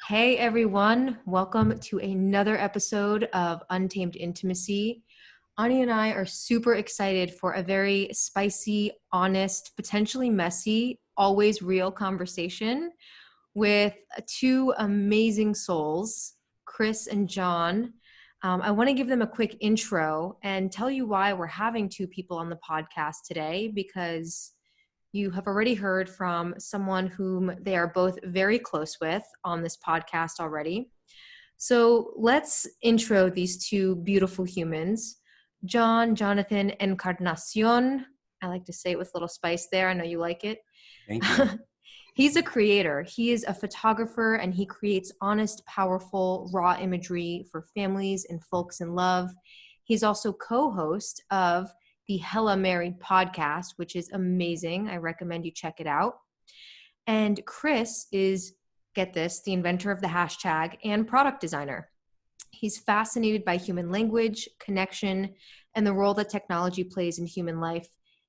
Hey everyone, welcome to another episode of Untamed Intimacy. Ani and I are super excited for a very spicy, honest, potentially messy, always real conversation with two amazing souls, Chris and Jon. I want to give them a quick intro and tell you why we're having two people on the podcast today, because you have already heard from someone whom they are both very close with on this podcast already. So let's intro these two beautiful humans. Jonathan Encarnacion. I like to say it with a little spice there. I know you like it. Thank you. He's a creator. He is a photographer, and he creates honest, powerful, raw imagery for families and folks in love. He's also co-host of the Hella Married podcast, which is amazing. I recommend you check it out. And Chris is, get this, the inventor of the hashtag and product designer. He's fascinated by human language, connection, and the role that technology plays in human life.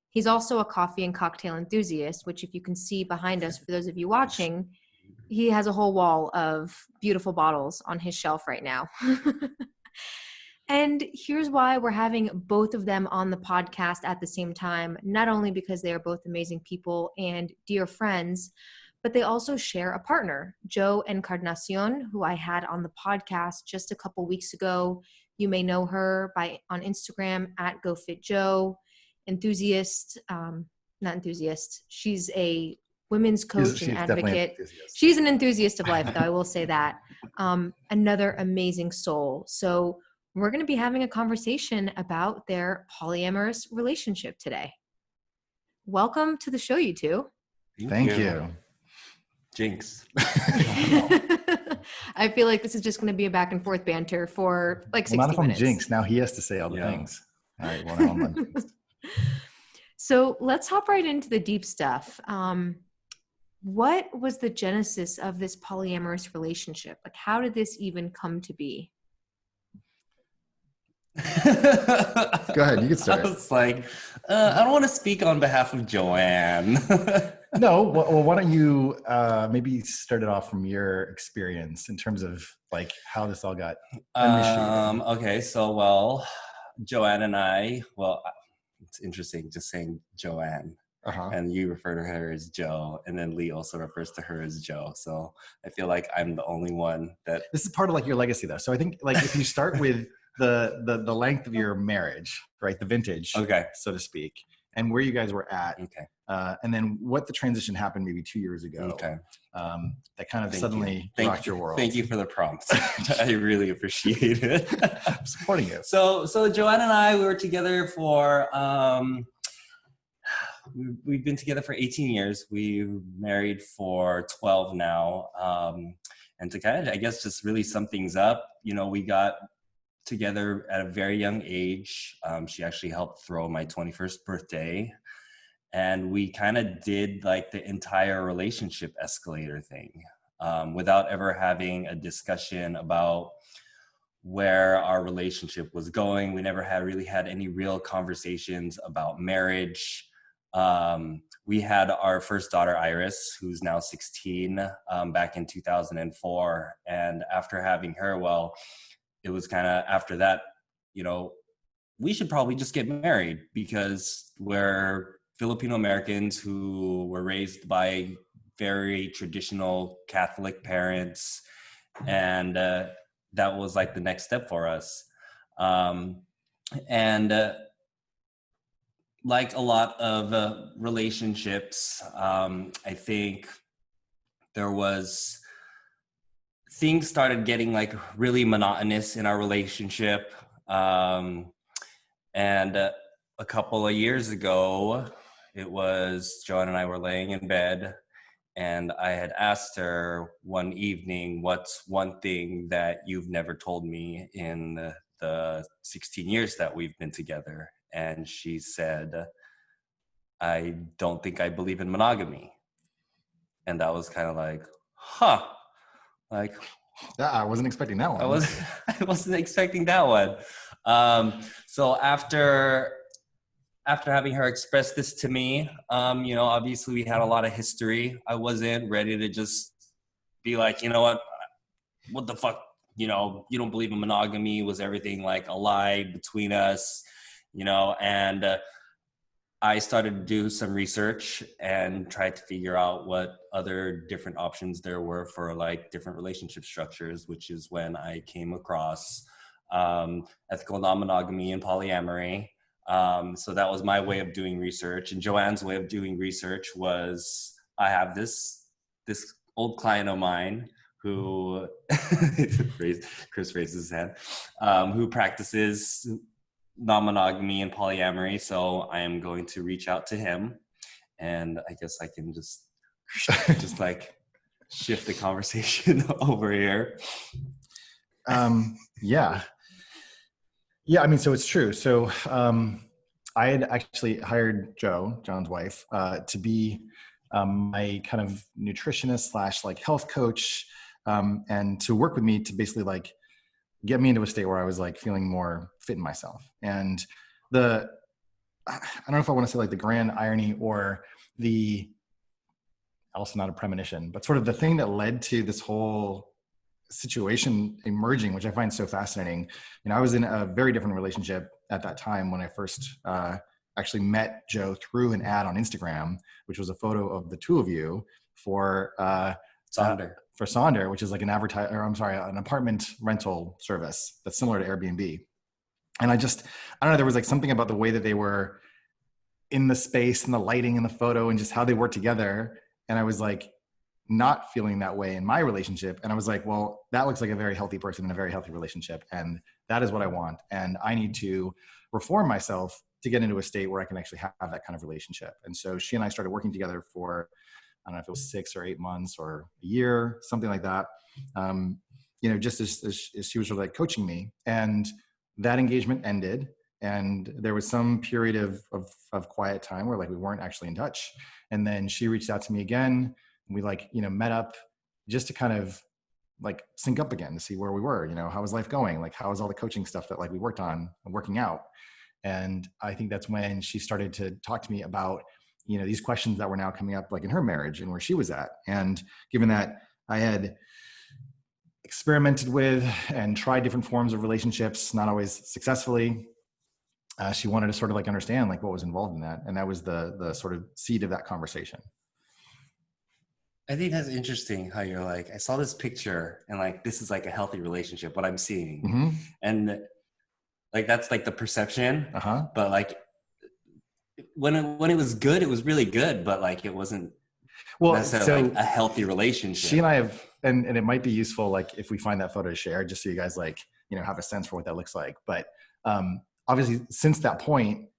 He's also a coffee and cocktail enthusiast, which if you can see behind us, for those of you watching, he has a whole wall of beautiful bottles on his shelf right now. And here's why we're having both of them on the podcast at the same time, not only because they are both amazing people and dear friends, but they also share a partner, Jon Encarnacion, who I had on the podcast just a couple weeks ago. You may know her on Instagram at GoFitJo. Enthusiast, not enthusiast. She's a women's coach and advocate. She's an enthusiast of life, though, I will say that. Another amazing soul. So we're going to be having a conversation about their polyamorous relationship today. Welcome to the show, you two. Thank you. Jinx. I feel like this is just going to be a back and forth banter for like 60 minutes. Not if I'm Jinx. Now he has to say all the things. All right, well, now I'm not jinxed. So let's hop right into the deep stuff. What was the genesis of this polyamorous relationship? Like, how did this even come to be? Go ahead, you can start. I was like, I don't want to speak on behalf of Joanne. No, well, why don't you maybe start it off from your experience in terms of like how this all got initiated? Okay, so Joanne and I, it's interesting just saying Joanne. And you refer to her as Jo, and then Lee also refers to her as Jo. So I feel like I'm the only one that... This is part of like your legacy though. So I think like if you start with the length of your marriage, right? The vintage, so to speak, and where you guys were at. And then what the transition happened maybe 2 years ago. That kind of suddenly rocked your world. Thank you for the prompt. I really appreciate it. I'm supporting you. So Joanne and I, we were together for, we've been together for 18 years. We're married for 12 now. And to kind of, I guess, just really sum things up, we got together at a very young age. She actually helped throw my 21st birthday. And we kind of did like the entire relationship escalator thing without ever having a discussion about where our relationship was going. We never really had any real conversations about marriage. We had our first daughter, Iris, who's now 16, back in 2004. And after having her, it was kind of after that, we should probably just get married because we're Filipino Americans who were raised by very traditional Catholic parents. And that was like the next step for us. Like a lot of relationships, I think things started getting like really monotonous in our relationship. And a couple of years ago, it was Joanne and I were laying in bed, and I had asked her one evening, what's one thing that you've never told me in the 16 years that we've been together? And she said, I don't think I believe in monogamy. And that was kind of like, like, I wasn't expecting that one. I wasn't expecting that one. So after having her express this to me, obviously we had a lot of history. I wasn't ready to just be like, you know what, what the fuck, you know, you don't believe in monogamy? Was everything like a lie between us, you know? And I started to do some research and tried to figure out what other different options there were for like different relationship structures, which is when I came across ethical non-monogamy and polyamory. So that was my way of doing research. And Joanne's way of doing research was, I have this old client of mine who, Chris raises his hand, who practices non-monogamy and polyamory. So I am going to reach out to him, and I guess I can just like shift the conversation over here. Yeah. I mean, so it's true. So I had actually hired Jon's wife, to be my kind of nutritionist / like health coach, and to work with me to basically like get me into a state where I was like feeling more fit in myself. And I don't know if I want to say like the grand irony or the, also not a premonition, but sort of the thing that led to this whole situation emerging, which I find so fascinating. You know, I was in a very different relationship at that time when I first actually met Jo through an ad on Instagram, which was a photo of the two of you for Sonder, which is like an apartment rental service that's similar to Airbnb. And I don't know, there was like something about the way that they were in the space and the lighting and the photo and just how they worked together. And I was like, not feeling that way in my relationship. And I was like, well, that looks like a very healthy person in a very healthy relationship. And that is what I want. And I need to reform myself to get into a state where I can actually have that kind of relationship. And so she and I started working together for, I don't know if it was 6 or 8 months or a year, something like that. You know, just as she was sort of like coaching me, and that engagement ended. And there was some period of quiet time where like we weren't actually in touch. And then she reached out to me again. And we like, you know, met up just to kind of like sync up again to see where we were, you know, how was life going? Like, how was all the coaching stuff that like we worked on working out? And I think that's when she started to talk to me about, you know, these questions that were now coming up like in her marriage and where she was at. And given that I had experimented with and tried different forms of relationships, not always successfully, she wanted to sort of like understand like what was involved in that. And that was the sort of seed of that conversation. I think that's interesting how you're like, I saw this picture and like, this is like a healthy relationship, what I'm seeing. Mm-hmm. And like, that's like the perception, but like when it was good, it was really good, but like, it wasn't necessarily like a healthy relationship. She and I have, and it might be useful, like if we find that photo to share, just so you guys like, you know, have a sense for what that looks like. But obviously since that point,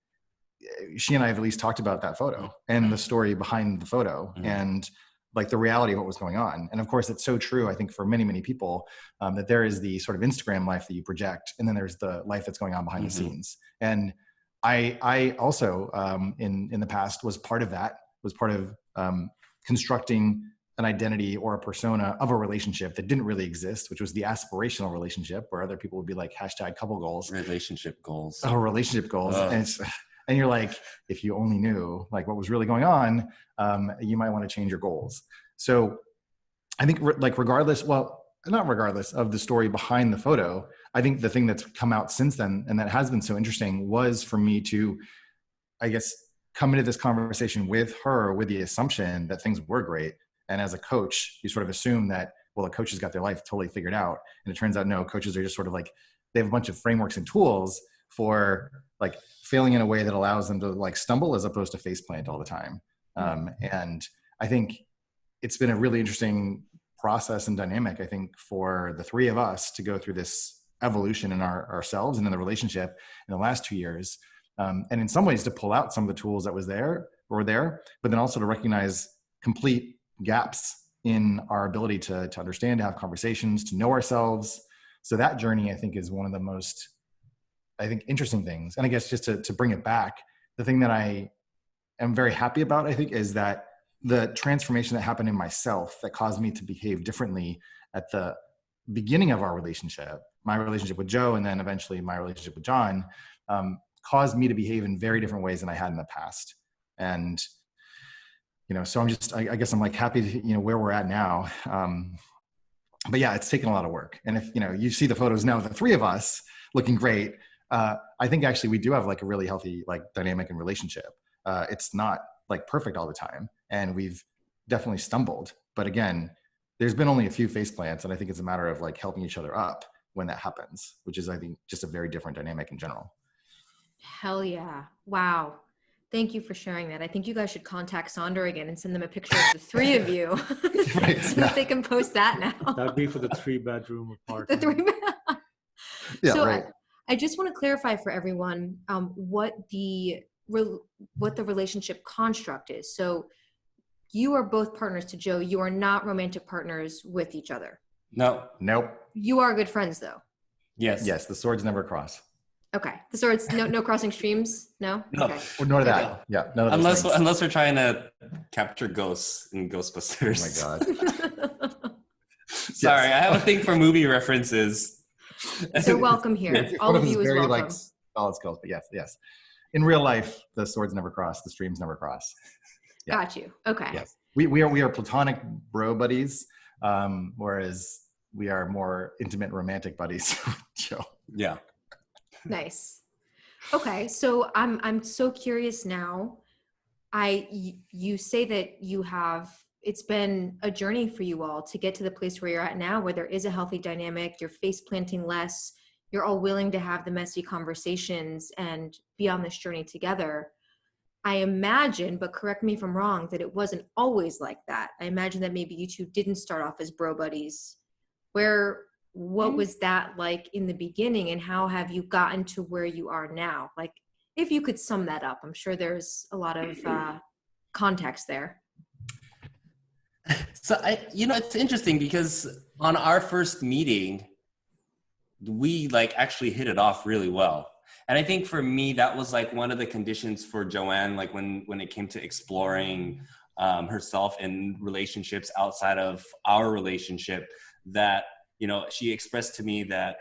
she and I have at least talked about that photo and the story behind the photo and like the reality of what was going on. And of course, it's so true, I think, for many, many people, that there is the sort of Instagram life that you project, and then there's the life that's going on behind the scenes. And I also, in the past, was part of that, was part of constructing an identity or a persona of a relationship that didn't really exist, which was the aspirational relationship, where other people would be like, #couple goals. Relationship goals. Oh, relationship goals. And you're like, if you only knew like what was really going on, you might want to change your goals. So I think like regardless of the story behind the photo, I think the thing that's come out since then, and that has been so interesting, was for me to, I guess, come into this conversation with her with the assumption that things were great. And as a coach, you sort of assume that, well, a coach has got their life totally figured out. And it turns out, no, coaches are just sort of like, they have a bunch of frameworks and tools for like failing in a way that allows them to like stumble as opposed to faceplant all the time. And I think it's been a really interesting process and dynamic, I think, for the three of us to go through this evolution in ourselves and in the relationship in the last 2 years. And in some ways to pull out some of the tools that were there, but then also to recognize complete gaps in our ability to understand, to have conversations, to know ourselves. So that journey, I think, is one of the most, I think, interesting things. And I guess just to bring it back, the thing that I am very happy about, I think, is that the transformation that happened in myself that caused me to behave differently at the beginning of our relationship, my relationship with Jo, and then eventually my relationship with Jon, caused me to behave in very different ways than I had in the past. And, you know, so I guess I'm like happy to, you know, where we're at now. but yeah, it's taken a lot of work. And if, you see the photos now of the three of us looking great, I think actually we do have like a really healthy like dynamic and relationship. It's not like perfect all the time, and we've definitely stumbled. But again, there's been only a few face plants, and I think it's a matter of like helping each other up when that happens, which is, I think, just a very different dynamic in general. Hell yeah. Wow. Thank you for sharing that. I think you guys should contact Sonder again and send them a picture of the three of you Right, so that they can post that now. That'd be for the 3-bedroom apartment. Yeah, so right. I just want to clarify for everyone what the relationship construct is. So you are both partners to Joe. You are not romantic partners with each other. No. Nope. You are good friends though. Yes. Yes. The swords never cross. Okay. The swords, no crossing streams. No. No. Okay. Or nor that. Yeah. None of unless we're trying to capture ghosts in Ghostbusters. Oh my God. Sorry, yes. I have a thing for movie references. They're welcome here. Yeah, all of you is welcome. Like solid skulls, but yes. In real life, the swords never cross. The streams never cross. Yeah. Got you. Okay. Yes. We are platonic bro buddies, whereas we are more intimate romantic buddies. Joe. Yeah. Nice. Okay, so I'm so curious now. You say that it's been a journey for you all to get to the place where you're at now, where there is a healthy dynamic, you're face planting less, you're all willing to have the messy conversations and be on this journey together. I imagine, but correct me if I'm wrong, that it wasn't always like that. I imagine that maybe you two didn't start off as bro buddies. What was that like in the beginning, and how have you gotten to where you are now? Like, if you could sum that up, I'm sure there's a lot of context there. So it's interesting because on our first meeting, we like actually hit it off really well. And I think for me, that was like one of the conditions for Joanne, like when it came to exploring herself in relationships outside of our relationship, that, she expressed to me that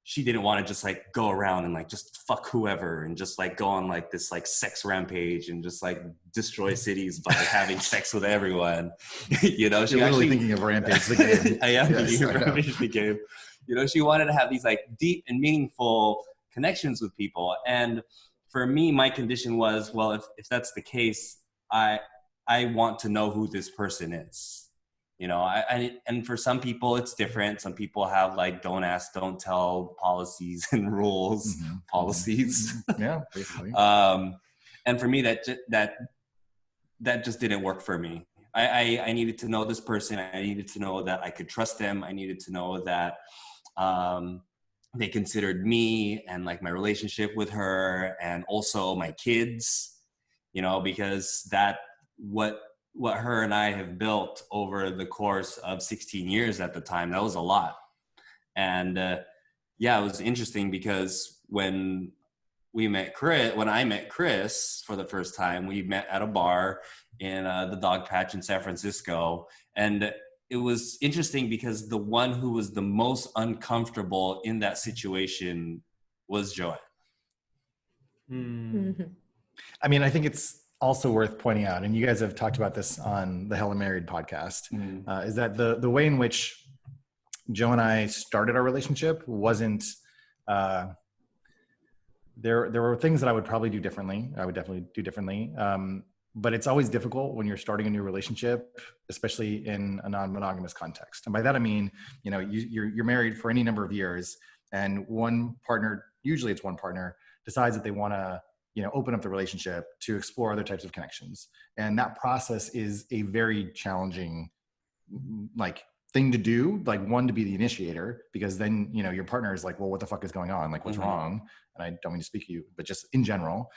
she didn't want to just like go around and like just fuck whoever and just like go on like this like sex rampage and just like destroy cities by having sex with everyone. She You're actually thinking of Rampage the game. I am thinking of Rampage the game. She wanted to have these like deep and meaningful connections with people. And for me, my condition was, well, if that's the case, I want to know who this person is. And for some people it's different. Some people have like don't ask, don't tell policies and rules, policies. Yeah, basically. And for me, that just didn't work for me. I needed to know this person. I needed to know that I could trust them. I needed to know that they considered me and like my relationship with her and also my kids, because what her and I have built over the course of 16 years at the time, that was a lot. And it was interesting because when I met Chris for the first time, we met at a bar in the Dog Patch in San Francisco. And it was interesting because the one who was the most uncomfortable in that situation was Joanne. Mm-hmm. I mean, I think it's also worth pointing out, and you guys have talked about this on the Hella Married podcast, is that the way in which Joe and I started our relationship wasn't, there were things that I would probably do differently. I would definitely do differently. But it's always difficult when you're starting a new relationship, especially in a non-monogamous context. And by that, I mean, you're married for any number of years, and one partner, usually it's one partner, decides that they want to open up the relationship to explore other types of connections. And that process is a very challenging, like, thing to do. Like, one, to be the initiator, because then, your partner is like, well, what the fuck is going on? Like, what's wrong? And I don't mean to speak to you, but just in general.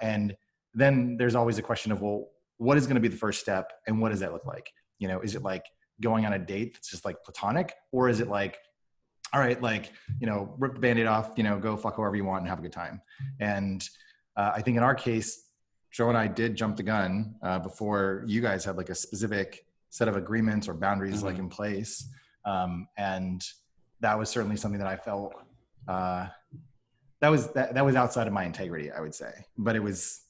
And then there's always a question of, well, what is going to be the first step? And what does that look like? Is it like going on a date that's just like platonic? Or is it like, all right, like, rip the Band-Aid off, go fuck whoever you want and have a good time. And I think in our case, Joe and I did jump the gun before you guys had like a specific set of agreements or boundaries like in place. And that was certainly something that I felt that was outside of my integrity, I would say. But it was,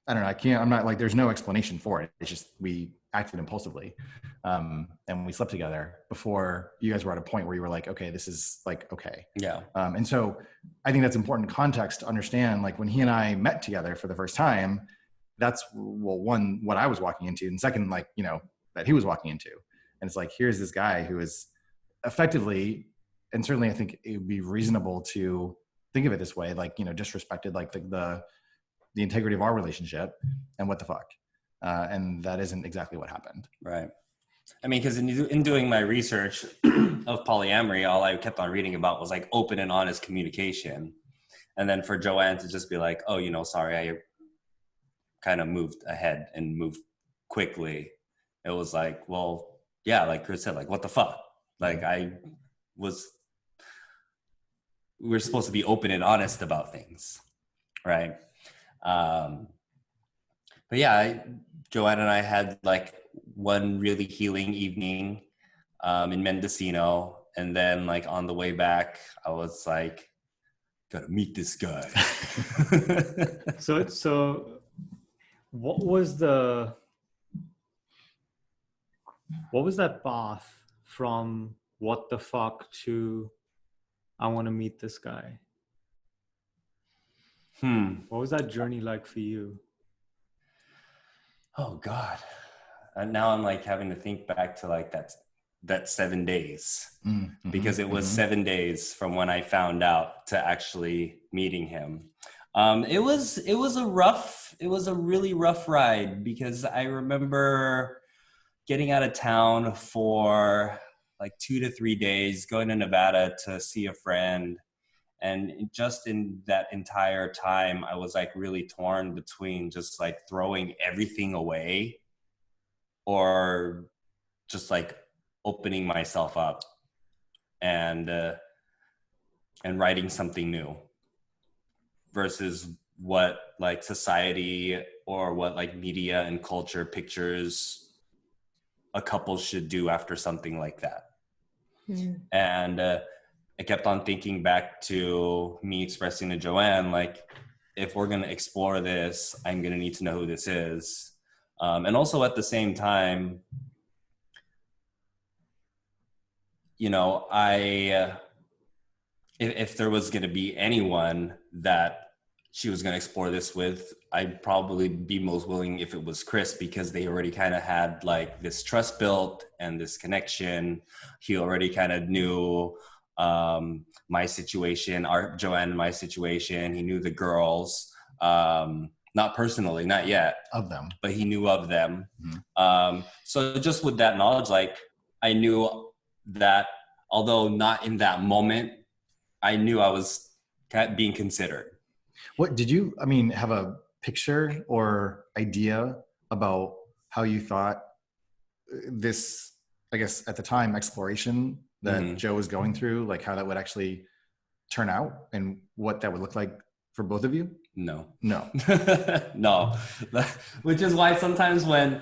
I don't know. I'm not like, there's no explanation for it. It's just, we acted impulsively. And we slept together before you guys were at a point where you were like, okay, this is like, okay. Yeah. And so I think that's important context to understand, like when he and I met together for the first time, that's, well, one, what I was walking into, and second, like, you know, that he was walking into. And it's like, here's this guy who is effectively, and certainly I think it would be reasonable to think of it this way, like, you know, disrespected like the integrity of our relationship, and what the fuck. And that isn't exactly what happened. Right. I mean, because in doing my research of polyamory, all I kept on reading about was like open and honest communication. And then for Joanne to just be like, oh, you know, sorry, I kind of moved ahead and moved quickly. It was like, well, yeah, like Chris said, like, what the fuck? Like we're supposed to be open and honest about things. Right. But yeah, Joanne and I had like one really healing evening in Mendocino. And then like on the way back, I was like, gotta meet this guy. So what was that path from what the fuck to I want to meet this guy? What was that journey like for you? Oh God. And now I'm like having to think back to like that 7 days, because it was 7 days from when I found out to actually meeting him. It was a really rough ride, because I remember getting out of town for like 2 to 3 days, going to Nevada to see a friend. And just in that entire time, I was like really torn between just like throwing everything away or just like opening myself up and writing something new, versus what like society or what like media and culture pictures a couple should do after something like that. And I kept on thinking back to me expressing to Joanne, like, if we're going to explore this, I'm going to need to know who this is. And also at the same time, you know, if there was going to be anyone that she was going to explore this with, I'd probably be most willing if it was Chris, because they already kind of had like this trust built and this connection. He already kind of knew my situation, Joanne and my situation. He knew the girls, not personally, not yet of them, but he knew of them. So just with that knowledge, like I knew that although not in that moment, I knew I was being considered. What did you, I mean, have a picture or idea about how you thought this, I guess at the time, exploration that Joe was going through, like how that would actually turn out and what that would look like for both of you? No. No. Which is why sometimes when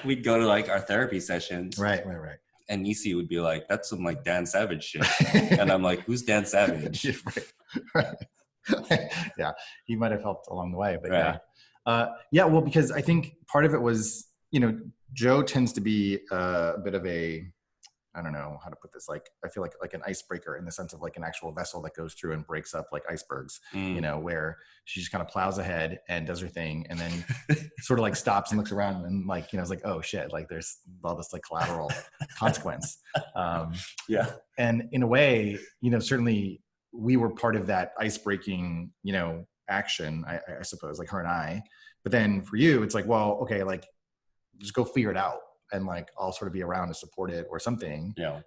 we'd go to like our therapy sessions. Right. And Nisi would be like, that's some like Dan Savage shit. And I'm like, who's Dan Savage? Right. Yeah. He might've helped along the way, but right. Yeah. Well, because I think part of it was, you know, Joe tends to be a bit of a, I don't know how to put this. Like, I feel like an icebreaker in the sense of like an actual vessel that goes through and breaks up like icebergs, you know, where she just kind of plows ahead and does her thing. And then sort of like stops and looks around and like, you know, it's like, oh shit, like there's all this like collateral consequence. Yeah. And in a way, you know, certainly we were part of that ice-breaking, you know, action, I suppose, like her and I. But then for you, it's like, well, okay, like just go figure it out. And like, I'll sort of be around to support it or something. Yeah.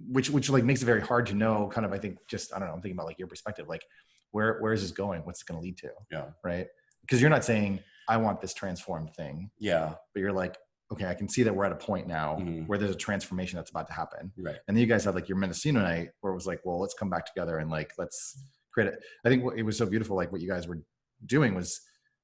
Which like makes it very hard to know kind of, I think just, I don't know, I'm thinking about like your perspective, like where is this going? What's it going to lead to? Yeah. Right. Because you're not saying I want this transformed thing. Yeah. But you're like, okay, I can see that we're at a point now where there's a transformation that's about to happen. Right. And then you guys had like your Mendocino night where it was like, well, let's come back together and like, let's create it. I think it was so beautiful. Like what you guys were doing was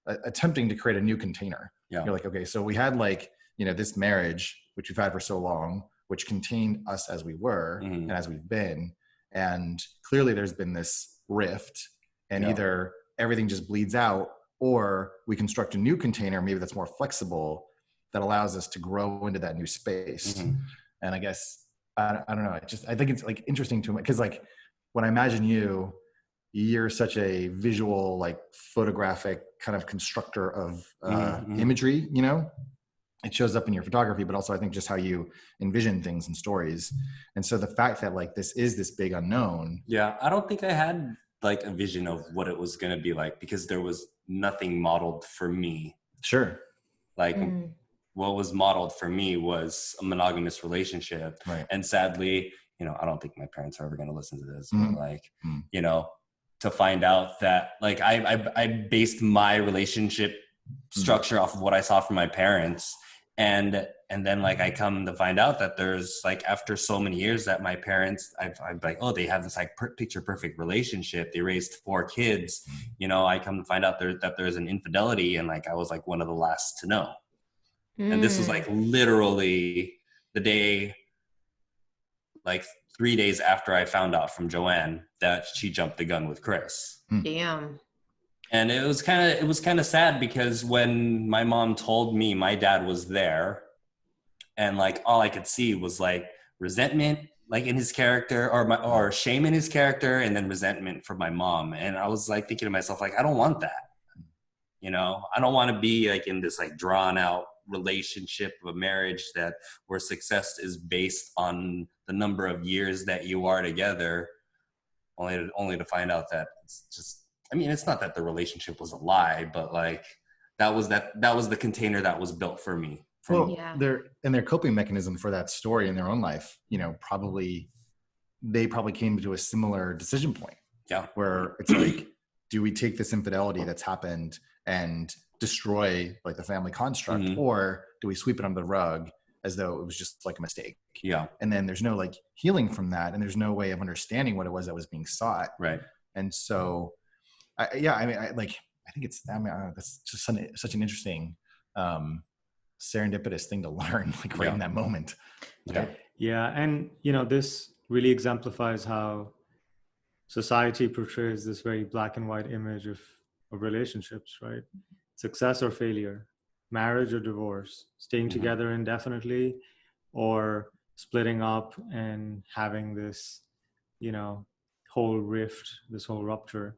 attempting to create a new container. Yeah. You're like, okay, so we had like, you know, this marriage, which we've had for so long, which contained us as we were and as we've been. And clearly there's been this rift and either everything just bleeds out or we construct a new container, maybe that's more flexible, that allows us to grow into that new space. Mm-hmm. And I guess, I don't know. I think it's like interesting to me because like when I imagine you're such a visual, like photographic kind of constructor of imagery, you know, it shows up in your photography, but also I think just how you envision things and stories. And so the fact that like this is this big unknown. Yeah. I don't think I had like a vision of what it was going to be like because there was nothing modeled for me. Sure. Like what was modeled for me was a monogamous relationship. Right. And sadly, you know, I don't think my parents are ever going to listen to this, but like, you know, to find out that like I based my relationship structure off of what I saw from my parents. And then like I come to find out that there's like after so many years that my parents I'm like, oh, they have this like picture perfect relationship, they raised 4 kids, you know, I come to find out that there's an infidelity, and like I was like one of the last to know. And this was like literally the day, like 3 days after I found out from Joanne that she jumped the gun with Chris. Damn. And it was kind of sad because when my mom told me my dad was there, and like all I could see was like resentment, like in his character, or shame in his character, and then resentment from my mom. And I was like thinking to myself, like, I don't want that. You know, I don't want to be like in this like drawn out relationship of a marriage where success is based on the number of years that you are together, only to find out that it's just, I mean, it's not that the relationship was a lie, but like that was the container that was built for me. Their coping mechanism for that story in their own life, you know, they probably came to a similar decision point. Yeah. Where it's like, do we take this infidelity that's happened and destroy like the family construct, or do we sweep it under the rug as though it was just like a mistake? Yeah. And then there's no like healing from that, and there's no way of understanding what it was that was being sought. Right. And so, I think that's just such an interesting, serendipitous thing to learn, like right in that moment. Yeah. Yeah. And, you know, this really exemplifies how society portrays this very black and white image of relationships, right? Success or failure, marriage or divorce, staying together indefinitely, or splitting up and having this, you know, whole rift, this whole rupture.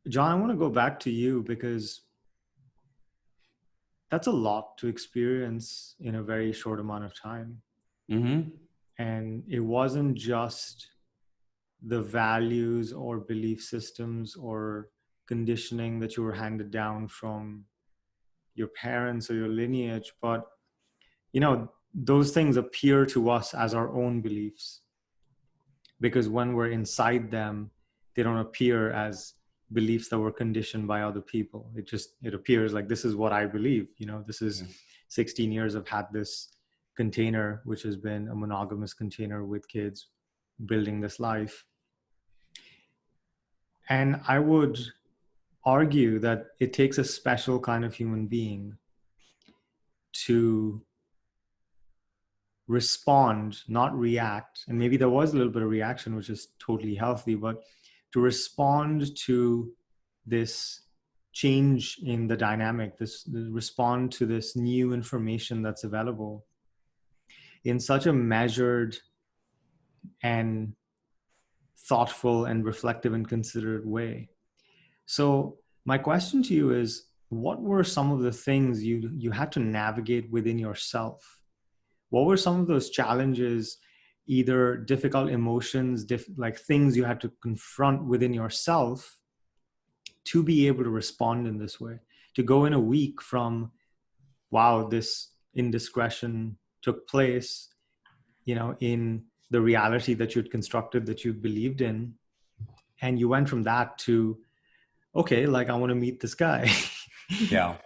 Jon, I want to go back to you because that's a lot to experience in a very short amount of time. And it wasn't just the values or belief systems or conditioning that you were handed down from your parents or your lineage, but, you know, those things appear to us as our own beliefs, because when we're inside them, they don't appear as beliefs that were conditioned by other people. It appears like, this is what I believe, you know, this is 16 years I've had this container, which has been a monogamous container with kids, building this life. And I would argue that it takes a special kind of human being to respond, not react. And maybe there was a little bit of reaction, which is totally healthy, but to respond to this change in the dynamic, respond to this new information that's available in such a measured and thoughtful and reflective and considerate way. So my question to you is, what were some of the things you had to navigate within yourself? What were some of those challenges, either difficult emotions, like things you had to confront within yourself to be able to respond in this way? To go in a week from, wow, this indiscretion took place, you know, in the reality that you'd constructed, that you believed in, and you went from that to, okay, like, I want to meet this guy. Yeah.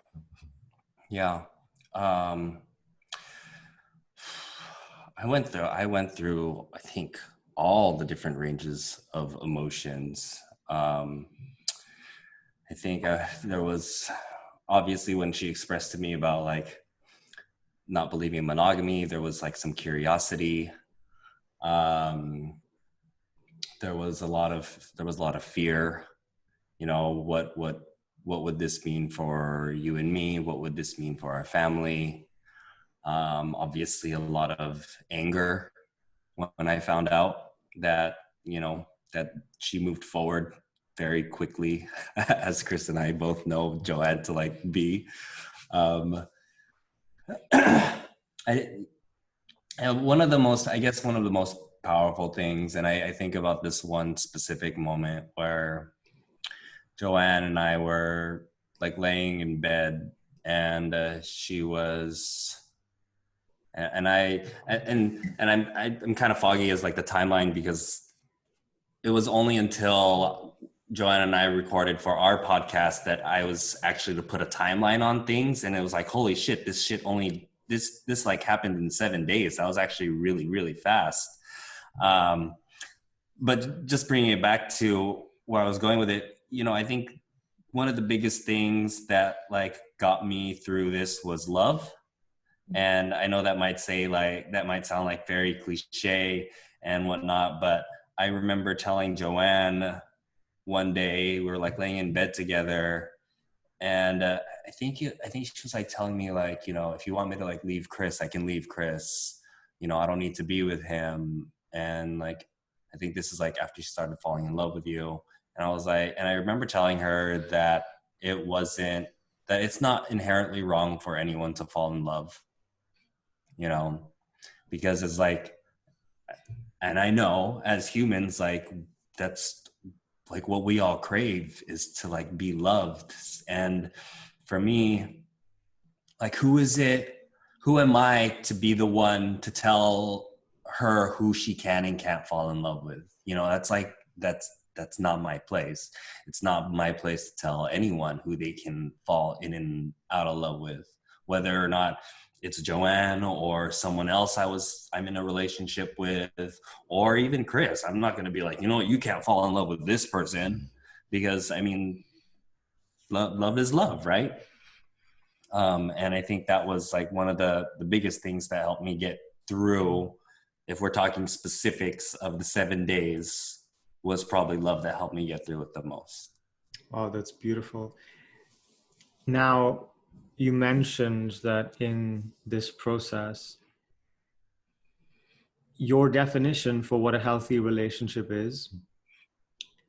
I went through, I think, all the different ranges of emotions. I think there was, obviously, when she expressed to me about like not believing in monogamy, there was like some curiosity. There was a lot of fear. You know, what what would this mean for you and me? What would this mean for our family? Obviously, a lot of anger when I found out that, that she moved forward very quickly, as Chris and I both know Joanne to like be. One of the most powerful things, and I think about this one specific moment where Joanne and I were like laying in bed, and she was, and I'm kind of foggy as like the timeline, because it was only until Joanne and I recorded for our podcast that I was actually to put a timeline on things, and it was like, holy shit, this like happened in 7 days. That was actually really, really fast. But just bringing it back to where I was going with it, I think one of the biggest things that like got me through this was love. And I know that might sound like very cliche and whatnot, but I remember telling Joanne one day, we were like laying in bed together, and I think she was like telling me like, if you want me to like leave Chris, I can leave Chris. I don't need to be with him. And like, I think this is like after she started falling in love with you. And I was like, and I remember telling her that it's not inherently wrong for anyone to fall in love, because it's like, and I know as humans, like that's like what we all crave, is to like be loved. And for me, like, who am I to be the one to tell her who she can and can't fall in love with? That's not my place. It's not my place to tell anyone who they can fall in and out of love with, whether or not it's Joanne or someone else I'm in a relationship with, or even Chris. I'm not going to be like, you can't fall in love with this person, because I mean, love is love, right? And I think that was like one of the biggest things that helped me get through, if we're talking specifics of the 7 days, was probably love that helped me get through it the most. Oh, that's beautiful. Now, you mentioned that in this process, your definition for what a healthy relationship is,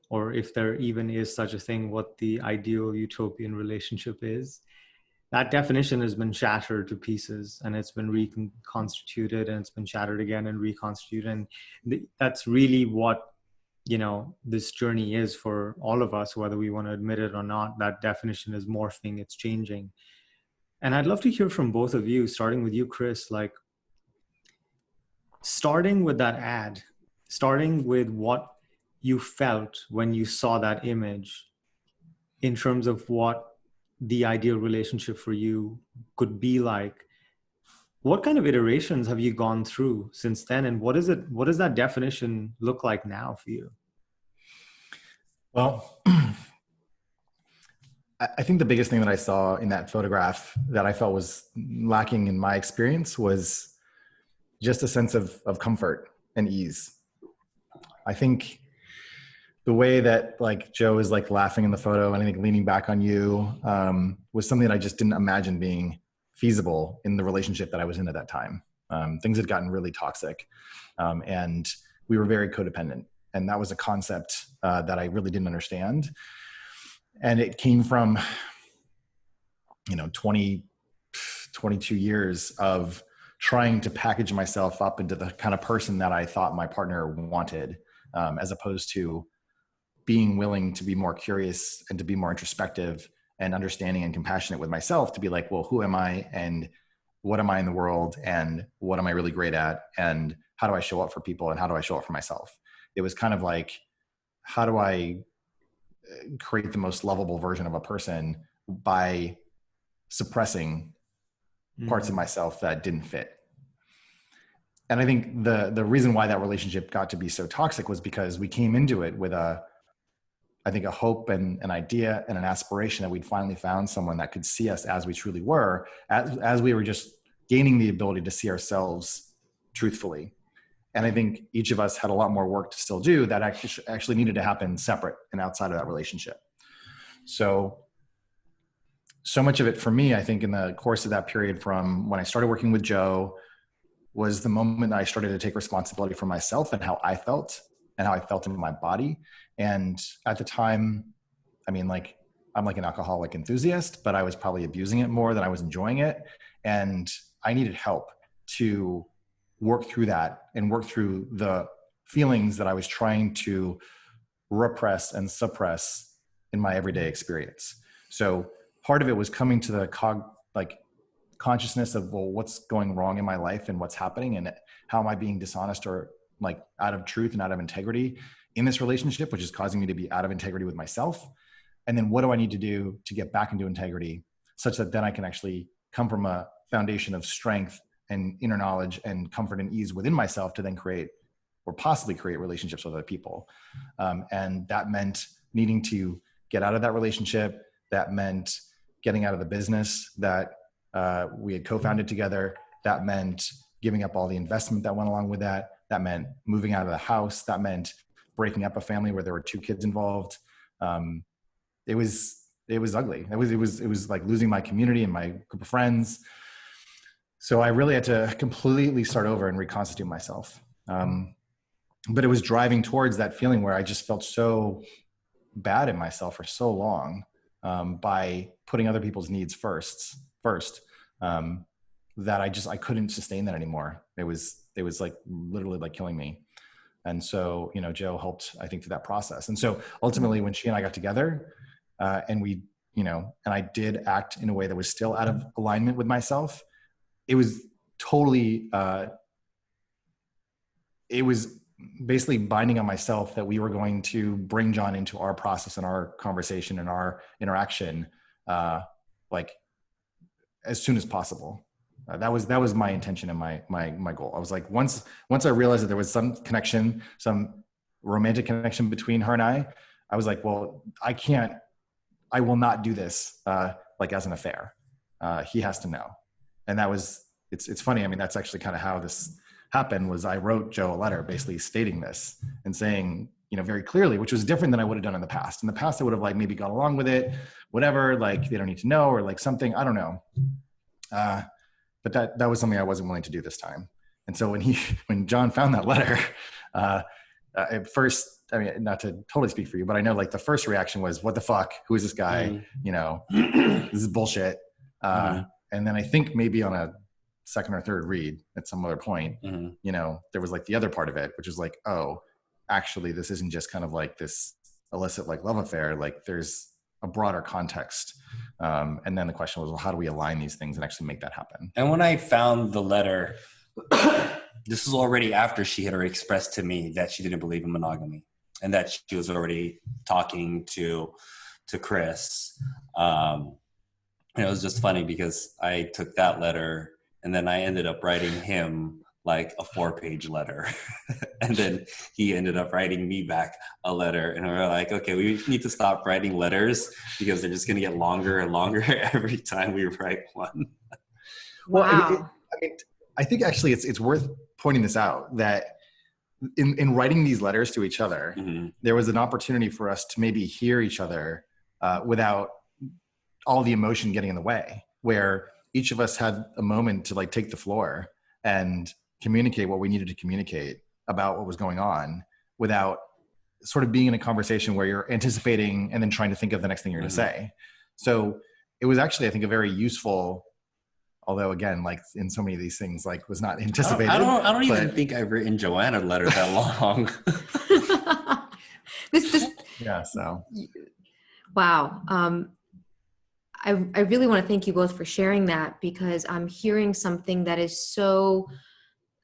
or if there even is such a thing, what the ideal utopian relationship is, that definition has been shattered to pieces, and it's been reconstituted, and it's been shattered again and reconstituted. And that's really what, this journey is for all of us, whether we want to admit it or not. That definition is morphing, it's changing. And I'd love to hear from both of you, starting with you, Chris, like starting with that ad, starting with what you felt when you saw that image in terms of what the ideal relationship for you could be like. What kind of iterations have you gone through since then? And what does that definition look like now for you? Well, I think the biggest thing that I saw in that photograph that I felt was lacking in my experience was just a sense of comfort and ease. I think the way that like Joe is like laughing in the photo and I think leaning back on you was something that I just didn't imagine being feasible in the relationship that I was in at that time. Things had gotten really toxic, and we were very codependent. And that was a concept that I really didn't understand. And it came from, 22 years of trying to package myself up into the kind of person that I thought my partner wanted, as opposed to being willing to be more curious and to be more introspective and understanding and compassionate with myself, to be like, well, who am I and what am I in the world and what am I really great at and how do I show up for people and how do I show up for myself? It was kind of like, how do I create the most lovable version of a person by suppressing parts of myself that didn't fit? And I think the reason why that relationship got to be so toxic was because we came into it with a hope and an idea and an aspiration that we'd finally found someone that could see us as we truly were, as we were just gaining the ability to see ourselves truthfully. And I think each of us had a lot more work to still do that actually needed to happen separate and outside of that relationship. So so much of it for me, I think in the course of that period from when I started working with Joe was the moment that I started to take responsibility for myself and how I felt and how I felt in my body. And at the time, I mean, like, I'm like an alcoholic enthusiast, but I was probably abusing it more than I was enjoying it. And I needed help to work through that and work through the feelings that I was trying to repress and suppress in my everyday experience. So part of it was coming to the consciousness of, well, what's going wrong in my life and what's happening and how am I being dishonest or like out of truth and out of integrity in this relationship, which is causing me to be out of integrity with myself. And then what do I need to do to get back into integrity such that then I can actually come from a foundation of strength and inner knowledge and comfort and ease within myself to then create or possibly create relationships with other people. And that meant needing to get out of that relationship. That meant getting out of the business that we had co-founded together. That meant giving up all the investment that went along with that. That meant moving out of the house. That meant breaking up a family where there were 2 kids involved. It was ugly. It was like losing my community and my group of friends. So I really had to completely start over and reconstitute myself. But it was driving towards that feeling where I just felt so bad in myself for so long by putting other people's needs first, that I couldn't sustain that anymore. It was like literally like killing me. And so, you know, Joe helped, I think, through that process. And so ultimately when she and I got together and we, you know, and I did act in a way that was still out of alignment with myself, it was totally, it was basically binding on myself that we were going to bring Jon into our process and our conversation and our interaction, like as soon as possible. That was my intention and my goal. I was like, once I realized that there was some connection, some romantic connection between her and I was like, well, I will not do this, like as an affair. He has to know. And that was, it's funny. I mean, that's actually kind of how this happened. Was I wrote Joe a letter basically stating this and saying, you know, very clearly, which was different than I would have done in the past. In the past, I would have like maybe gone along with it, whatever, like they don't need to know or like something, I don't know. But that was something I wasn't willing to do this time. And so when Jon found that letter, at first, I mean, not to totally speak for you, but I know like the first reaction was, what the fuck? Who is this guy? Mm-hmm. You know, this is bullshit. Mm-hmm. And then I think maybe on a second or third read at some other point, mm-hmm. you know, there was like the other part of it, which is like, oh, actually, this isn't just kind of like this illicit like love affair. Like there's a broader context. And then the question was, well, how do we align these things and actually make that happen? And when I found the letter, this was already after she had already expressed to me that she didn't believe in monogamy and that she was already talking to Chris. And it was just funny because I took that letter and then I ended up writing him like a 4-page letter. And then he ended up writing me back a letter. And we were like, okay, we need to stop writing letters because they're just going to get longer and longer every time we write one. Wow. I think actually it's worth pointing this out that in writing these letters to each other, mm-hmm. there was an opportunity for us to maybe hear each other without all the emotion getting in the way, where each of us had a moment to like take the floor and communicate what we needed to communicate about what was going on without sort of being in a conversation where you're anticipating and then trying to think of the next thing you're mm-hmm. going to say. So it was actually, I think, a very useful, although again, like in so many of these things, like was not anticipated. I don't even think I've written Joanna a letter that long. Yeah. So. Wow. I really want to thank you both for sharing that, because I'm hearing something that is so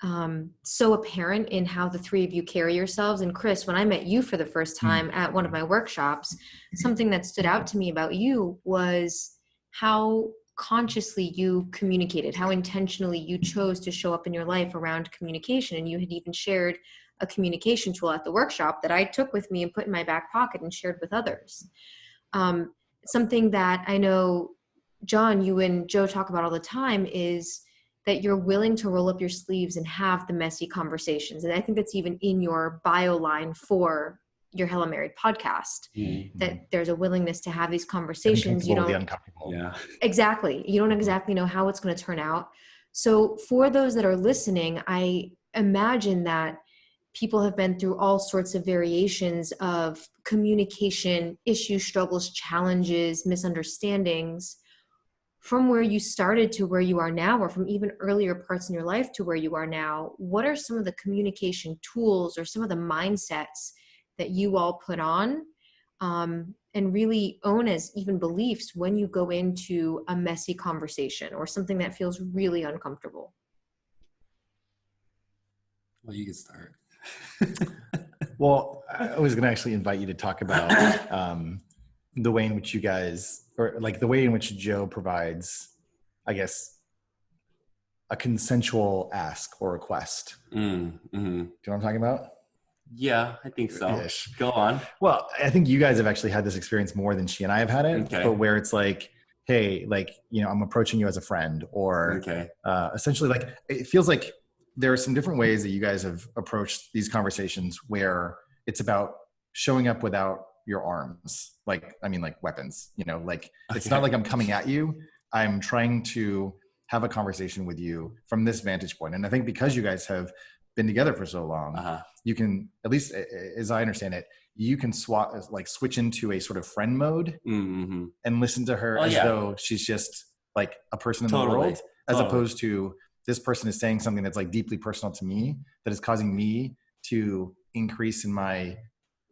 apparent in how the three of you carry yourselves. And Chris, when I met you for the first time at one of my workshops, something that stood out to me about you was how consciously you communicated, how intentionally you chose to show up in your life around communication. And you had even shared a communication tool at the workshop that I took with me and put in my back pocket and shared with others. Something that I know, Jon, you and Joe talk about all the time is that you're willing to roll up your sleeves and have the messy conversations. And I think that's even in your bio line for your Hella Married podcast, Mm-hmm. that there's a willingness to have these conversations. You don't, the uncomfortable. Yeah. Exactly. You don't exactly know how it's going to turn out. So for those that are listening, I imagine that people have been through all sorts of variations of communication issues, struggles, challenges, misunderstandings. From where you started to where you are now, or from even earlier parts in your life to where you are now, what are some of the communication tools or some of the mindsets that you all put on and really own as even beliefs when you go into a messy conversation or something that feels really uncomfortable? Well, you can start. Well, I was going to actually invite you to talk about the way in which you guys, or like the way in which Joe provides, I guess, a consensual ask or request. Mm-hmm. Do you know what I'm talking about? Yeah, I think so. Ish. Go on. Well, I think you guys have actually had this experience more than she and I have had it, but where it's like, hey, like, you know, I'm approaching you as a friend, or essentially, like, it feels like there are some different ways that you guys have approached these conversations where it's about showing up without your arms, like, I mean, like weapons, you know, like it's not like I'm coming at you. I'm trying to have a conversation with you from this vantage point. And I think because you guys have been together for so long, you can, at least as I understand it, you can switch into a sort of friend mode and listen to her as though she's just like a person in the world, as opposed to this person is saying something that's like deeply personal to me that is causing me to increase in my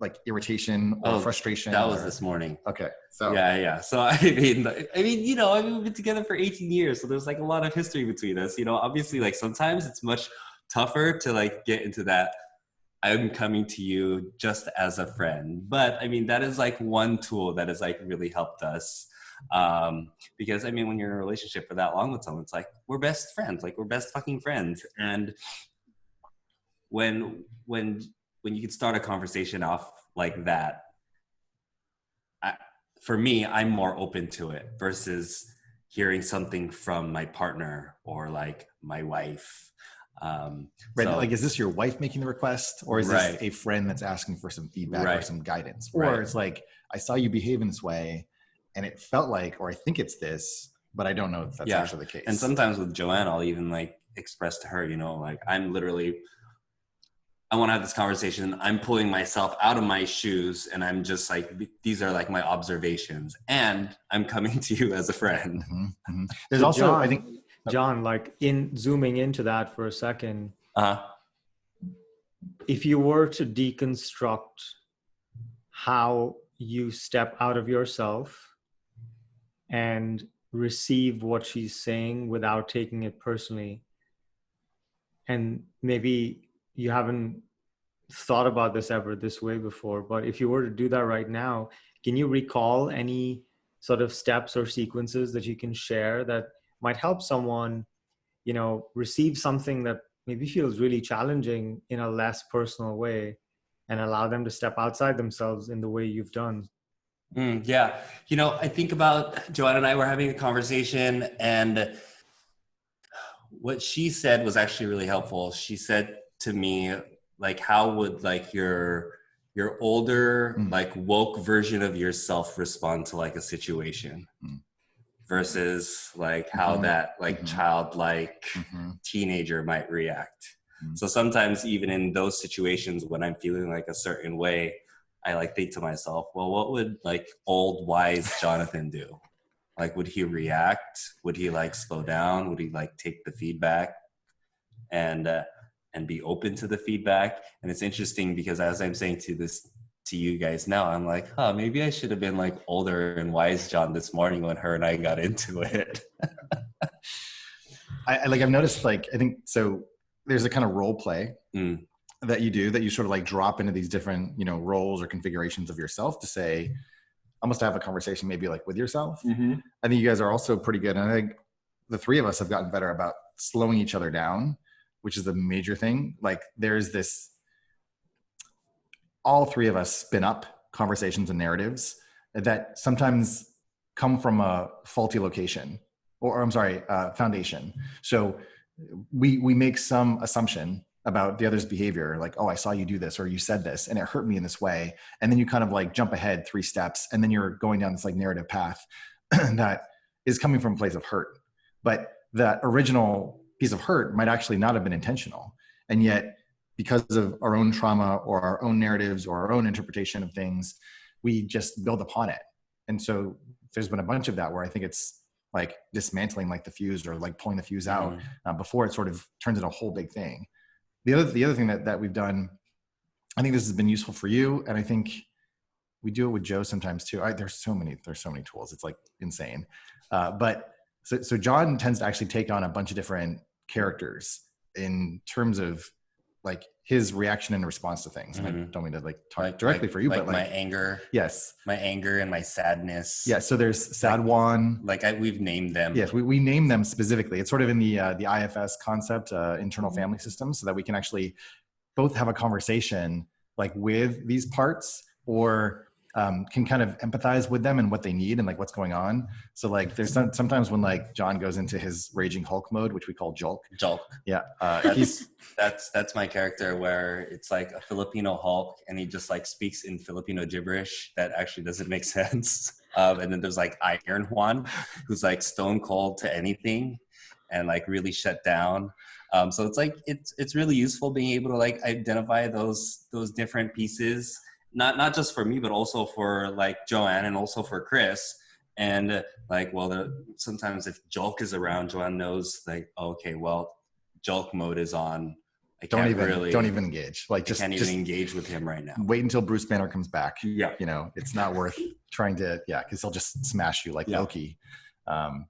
like irritation or frustration. That was this morning. Okay. So yeah. So I mean, you know, we've been together for 18 years. So there's like a lot of history between us, you know, obviously like sometimes it's much tougher to like get into that. I'm coming to you just as a friend. But I mean, that is like one tool that has like really helped us. Because I mean, when you're in a relationship for that long with someone, it's like, we're best friends, like we're best fucking friends. And when you can start a conversation off like that, for me, I'm more open to it versus hearing something from my partner or like my wife. Right. So, like, is this your wife making the request, or is this a friend that's asking for some feedback or some guidance? Or it's like, I saw you behave in this way and it felt like, or I think it's this, but I don't know if that's actually the case. And sometimes with Joanne, I'll even like express to her, you know, like I want to have this conversation. I'm pulling myself out of my shoes and I'm just like, these are like my observations and I'm coming to you as a friend. There's also, Jon, I think, Jon, like in zooming into that for a second, if you were to deconstruct how you step out of yourself and receive what she's saying without taking it personally, and maybe you haven't thought about this ever this way before, but if you were to do that right now, can you recall any sort of steps or sequences that you can share that might help someone, you know, receive something that maybe feels really challenging in a less personal way and allow them to step outside themselves in the way you've done? Yeah. You know, I think about Joanne and I were having a conversation, and what she said was actually really helpful. She said to me, like, how would like your older, like woke version of yourself respond to like a situation versus like how that like childlike teenager might react. So sometimes even in those situations when I'm feeling like a certain way, I like think to myself, well, what would like old wise Jonathan do? Like, would he react? Would he like slow down? Would he like take the feedback and be open to the feedback? And it's interesting because as I'm saying to you guys now, I'm like, maybe I should have been like older and wise Jon this morning when her and I got into it. I've noticed, like, I think, so there's a kind of role play that you do, that you sort of like drop into these different, you know, roles or configurations of yourself to say, almost have a conversation maybe like with yourself. I think you guys are also pretty good. And I think the three of us have gotten better about slowing each other down, which is the major thing. Like there's this, all three of us spin up conversations and narratives that sometimes come from a faulty location, or I'm sorry, foundation. So we make some assumption about the other's behavior, like, oh, I saw you do this, or you said this and it hurt me in this way. And then you kind of like jump ahead 3 steps, and then you're going down this like narrative path that is coming from a place of hurt. But that original piece of hurt might actually not have been intentional. And yet, because of our own trauma or our own narratives or our own interpretation of things, we just build upon it. And so there's been a bunch of that where I think it's like dismantling like the fuse, or like pulling the fuse out before it sort of turns into a whole big thing. The other thing that we've done, I think this has been useful for you, and I think we do it with Joe sometimes too. There's so many tools. It's like insane. But so Jon tends to actually take on a bunch of different characters in terms of like his reaction and response to things. And I don't mean to like talk directly for you, but like my anger. Yes. My anger and my sadness. Yeah. So there's Sad Juan. We've named them. Yes. We name them specifically. It's sort of in the IFS concept, internal family system, so that we can actually both have a conversation like with these parts, or can kind of empathize with them and what they need and like what's going on. So like there's sometimes when like Jon goes into his raging Hulk mode, which we call Julk. Yeah. That's my character, where it's like a Filipino Hulk, and he just like speaks in Filipino gibberish that actually doesn't make sense. And then there's like Iron Juan, who's like stone cold to anything and like really shut down. So it's like, it's really useful being able to like identify those different pieces. Not just for me, but also for like Joanne and also for Chris. And like, well, sometimes if Julk is around, Joanne knows like, oh, okay, well, Julk mode is on. Don't even engage. Like just engage with him right now. Wait until Bruce Banner comes back. Yeah. You know, it's not worth trying to, because he'll just smash you like Loki. So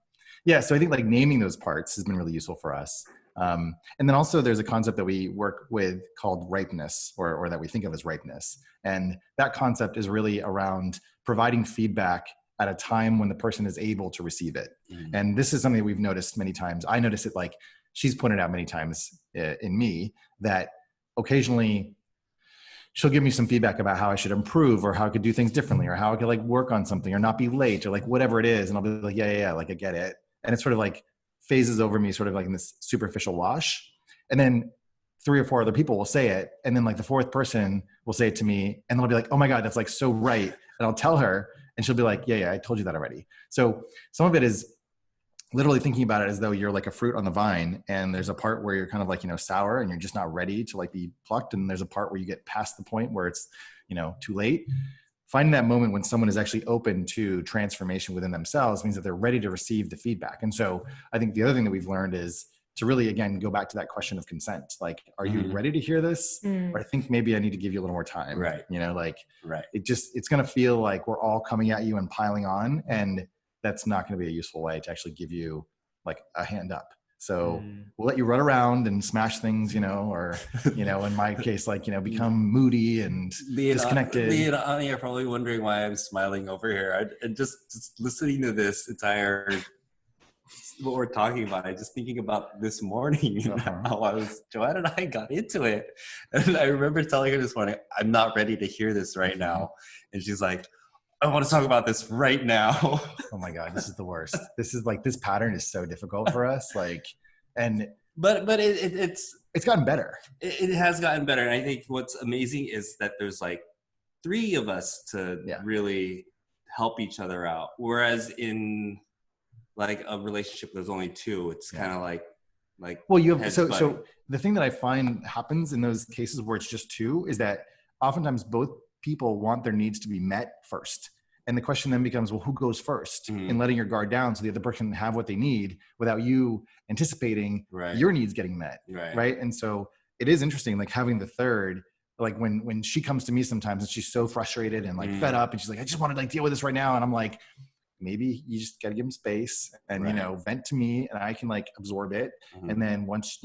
I think like naming those parts has been really useful for us. And then also there's a concept that we work with called ripeness, or that we think of as ripeness. And that concept is really around providing feedback at a time when the person is able to receive it. Mm-hmm. And this is something that we've noticed many times. I notice it, like she's pointed out many times in me, that occasionally she'll give me some feedback about how I should improve, or how I could do things differently, or how I could like work on something, or not be late, or like whatever it is. And I'll be like, yeah, like I get it. And it's sort of like phases over me, sort of like in this superficial wash. And then 3 or 4 other people will say it. And then like the 4th person will say it to me, and they'll be like, oh my God, that's like so right. And I'll tell her, and she'll be like, yeah, I told you that already. So some of it is literally thinking about it as though you're like a fruit on the vine, and there's a part where you're kind of like, sour, and you're just not ready to like be plucked. And there's a part where you get past the point where it's, too late. Finding that moment when someone is actually open to transformation within themselves means that they're ready to receive the feedback. And so I think the other thing that we've learned is to really, again, go back to that question of consent. Like, are you ready to hear this? Or I think maybe I need to give you a little more time. Right. It's going to feel like we're all coming at you and piling on. And that's not going to be a useful way to actually give you like a hand up. So we'll let you run around and smash things, or, in my case, like, become moody and disconnected. Lee and Ani are probably wondering why I'm smiling over here. And just listening to this entire, what we're talking about, I'm just thinking about this morning, how Joanne and I got into it. And I remember telling her this morning, I'm not ready to hear this right now. And she's like, I want to talk about this right now. Oh my God, this is the worst. This is like, this pattern is so difficult for us. Like, but it's gotten better. It has gotten better. And I think what's amazing is that there's like 3 of us to really help each other out. Whereas in like a relationship, there's only 2. It's kind of like, well, you have, so the thing that I find happens in those cases where it's just 2 is that oftentimes both people want their needs to be met first. And the question then becomes, well, who goes first in letting your guard down so the other person can have what they need without you anticipating your needs getting met. Right. And so it is interesting, like having the third, like when she comes to me sometimes and she's so frustrated and like fed up and she's like, I just want to like deal with this right now. And I'm like, maybe you just got to give them space and, vent to me and I can like absorb it. And then once,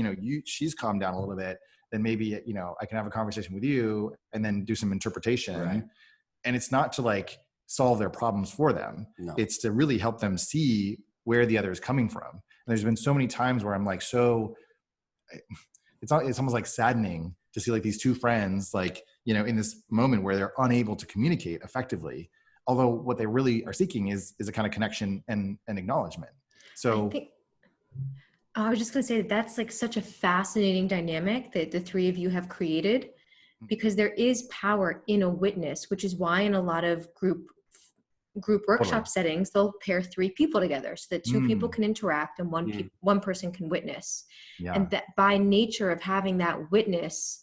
she's calmed down a little bit, then maybe, I can have a conversation with you and then do some interpretation. And it's not to like solve their problems for them. No. It's to really help them see where the other is coming from. And there's been so many times where I'm like, it's almost like saddening to see like these 2 friends, like, in this moment where they're unable to communicate effectively. Although what they really are seeking is a kind of connection and acknowledgement. So I was just going to say that's like such a fascinating dynamic that the three of you have created, because there is power in a witness, which is why in a lot of group workshop settings, they'll pair three people together so that two people can interact and one person can witness. Yeah. And that by nature of having that witness,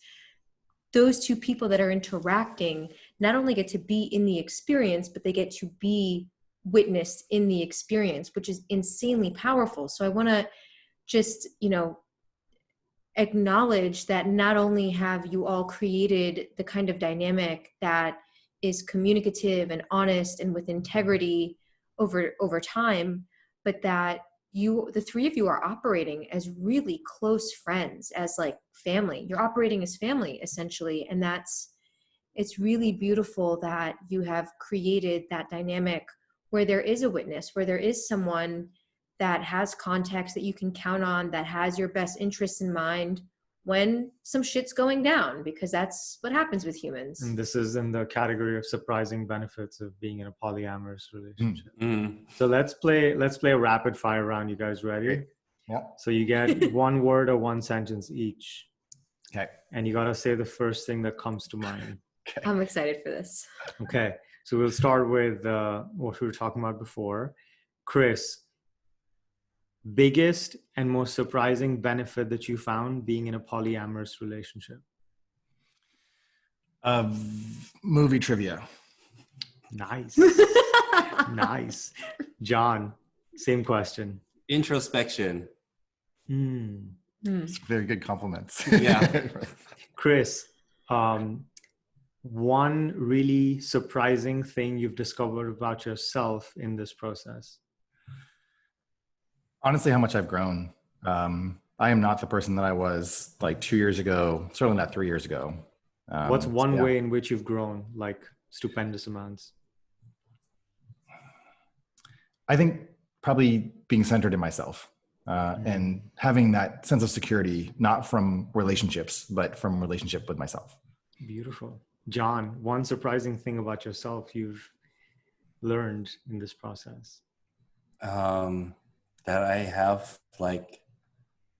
those two people that are interacting not only get to be in the experience, but they get to be witnessed in the experience, which is insanely powerful. So I want to just, acknowledge that not only have you all created the kind of dynamic that is communicative and honest and with integrity over time, but that the three of you are operating as really close friends, as like family. You're operating as family essentially. And it's really beautiful that you have created that dynamic where there is a witness, where there is someone that has context that you can count on, that has your best interests in mind when some shit's going down, because that's what happens with humans. And this is in the category of surprising benefits of being in a polyamorous relationship. So let's play a rapid fire round. You guys ready? Okay. Yeah. So you get one word or one sentence each. Okay. And you got to say the first thing that comes to mind. Okay. I'm excited for this. Okay. So we'll start with what we were talking about before. Chris, biggest and most surprising benefit that you found being in a polyamorous relationship? Movie trivia. Nice. Nice. Jon, same question. Introspection. Very good compliments. Yeah. Chris, one really surprising thing you've discovered about yourself in this process? Honestly, how much I've grown. I am not the person that I was like 2 years ago, certainly not 3 years ago. What's one way in which you've grown, like stupendous amounts? I think probably being centered in myself and having that sense of security, not from relationships, but from relationship with myself. Beautiful. Jon, one surprising thing about yourself you've learned in this process? That I have like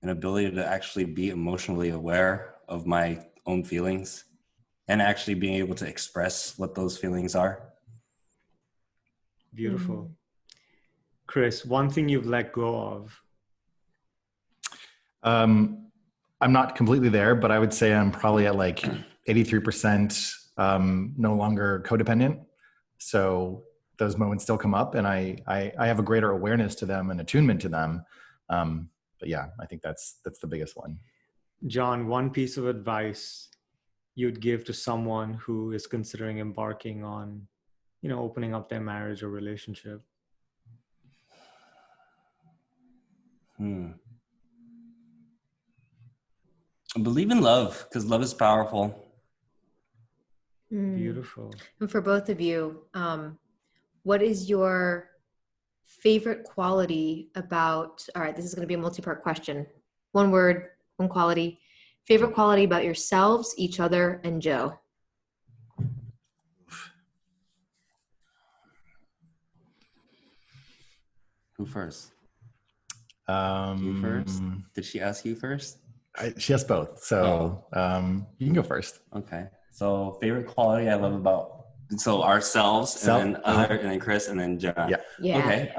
an ability to actually be emotionally aware of my own feelings and actually being able to express what those feelings are. Beautiful. Chris, one thing you've let go of? I'm not completely there, but I would say I'm probably at like 83% no longer codependent. So those moments still come up and I have a greater awareness to them and attunement to them. But yeah, I think that's the biggest one. Jon, one piece of advice you'd give to someone who is considering embarking on, opening up their marriage or relationship? Believe in love, because love is powerful. Beautiful. And for both of you, what is your favorite quality about, all right, this is going to be a multi-part question. One word, one quality. Favorite quality about yourselves, each other, and Joe? Who first? You first? Did she ask you first? She asked both. So you can go first. Okay. So favorite quality I love about ourselves and then other and then Chris and then Jon. Yeah. Okay.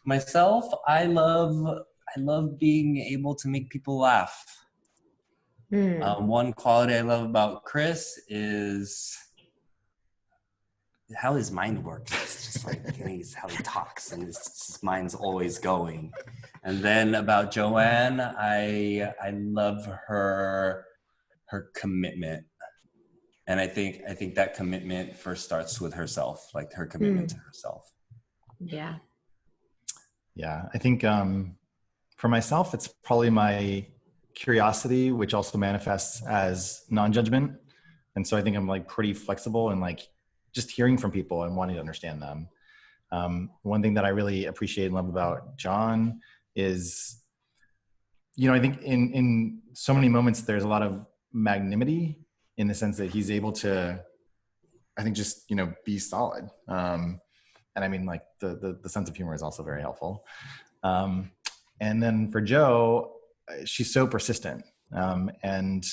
Myself, I love being able to make people laugh. One quality I love about Chris is how his mind works. It's just like how he talks and his mind's always going. And then about Joanne, I love her commitment. And I think that commitment first starts with herself, like her commitment to herself. Yeah. Yeah. I think for myself, it's probably my curiosity, which also manifests as non-judgment. And so I think I'm like pretty flexible and like just hearing from people and wanting to understand them. One thing that I really appreciate and love about Jon is, I think in so many moments, there's a lot of magnanimity in the sense that he's able to, I think, just, be solid. And I mean, like the sense of humor is also very helpful. And then for Jo, she's so persistent, and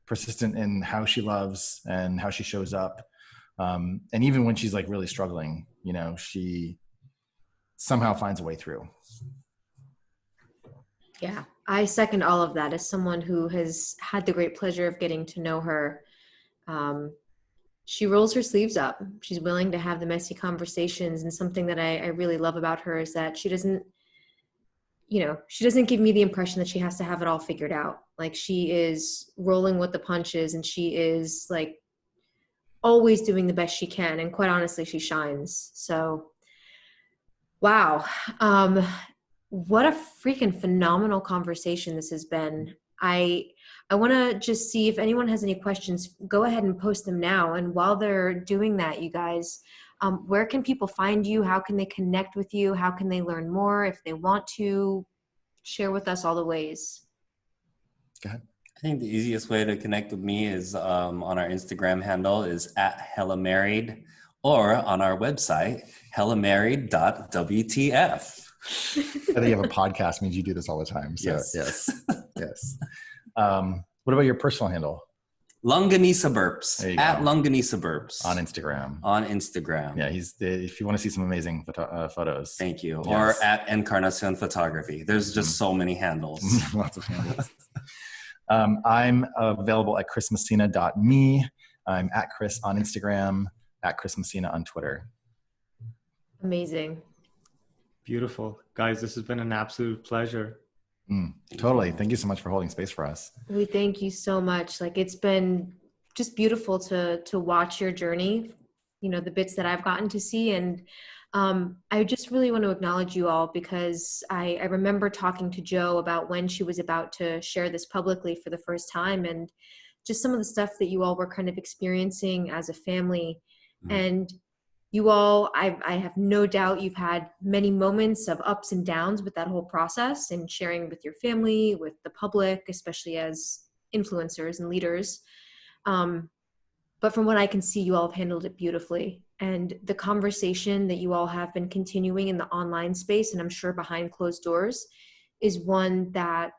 persistent in how she loves and how she shows up. And even when she's like really struggling, you know, she somehow finds a way through. Yeah, I second all of that. As someone who has had the great pleasure of getting to know her, she rolls her sleeves up. She's willing to have the messy conversations. And something that I really love about her is that she doesn't give me the impression that she has to have it all figured out. Like, she is rolling with the punches, and she is like always doing the best she can. And quite honestly, she shines. So, wow. What a freaking phenomenal conversation this has been. I want to just see if anyone has any questions. Go ahead and post them now. And while they're doing that, you guys, where can people find you? How can they connect with you? How can they learn more if they want to? Share with us all the ways. Go ahead. I think the easiest way to connect with me is on our Instagram handle is @HellaMarried, or on our website, hellamarried.wtf. That you have a podcast means you do this all the time. So yes. What about your personal handle? Longanisa Burps, @Longanisa Burps on Instagram. Yeah, if you want to see some amazing photos. Thank you. Yes. Or @Encarnacion Photography. There's just so many handles. Lots of handles. I'm available at chrismessina.me. I'm @Chris on Instagram, @Chris Messina on Twitter. Amazing. Beautiful. Guys, this has been an absolute pleasure. Totally. Thank you so much for holding space for us. We thank you so much. Like, it's been just beautiful to watch your journey, you know, the bits that I've gotten to see. And I just really want to acknowledge you all, because I remember talking to Jo about when she was about to share this publicly for the first time, and just some of the stuff that you all were kind of experiencing as a family. And you all, I have no doubt you've had many moments of ups and downs with that whole process, and sharing with your family, with the public, especially as influencers and leaders. But from what I can see, you all have handled it beautifully. And the conversation that you all have been continuing in the online space, and I'm sure behind closed doors, is one that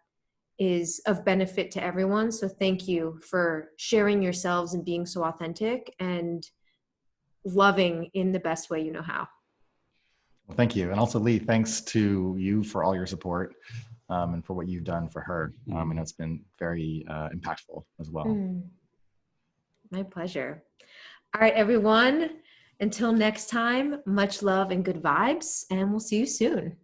is of benefit to everyone. So thank you for sharing yourselves and being so authentic and loving in the best way you know how. Well, thank you. And also, Lee, thanks to you for all your support, and for what you've done for her. I know it's been very impactful as well. My pleasure. All right, everyone. Until next time, much love and good vibes, and we'll see you soon.